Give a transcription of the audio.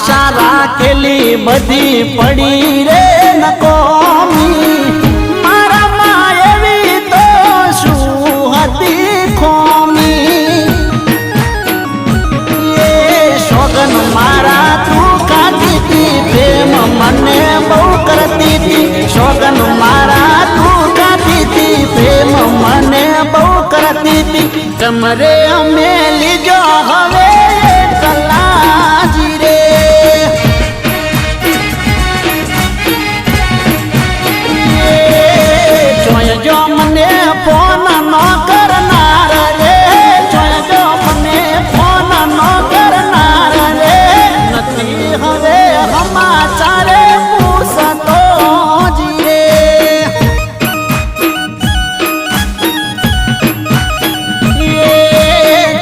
આશા રાખેલી બધી પડી રે નકોમી મારા માં એવી તો શું હતી ખોમી એ સોગન મારા તું ખાતી હતી પ્રેમ મને બહુ કરતી હતી સોગન મારા તું ખાતી હતી પ્રેમ મને બહુ કરતી હતી તમરે અમે લીજો હવે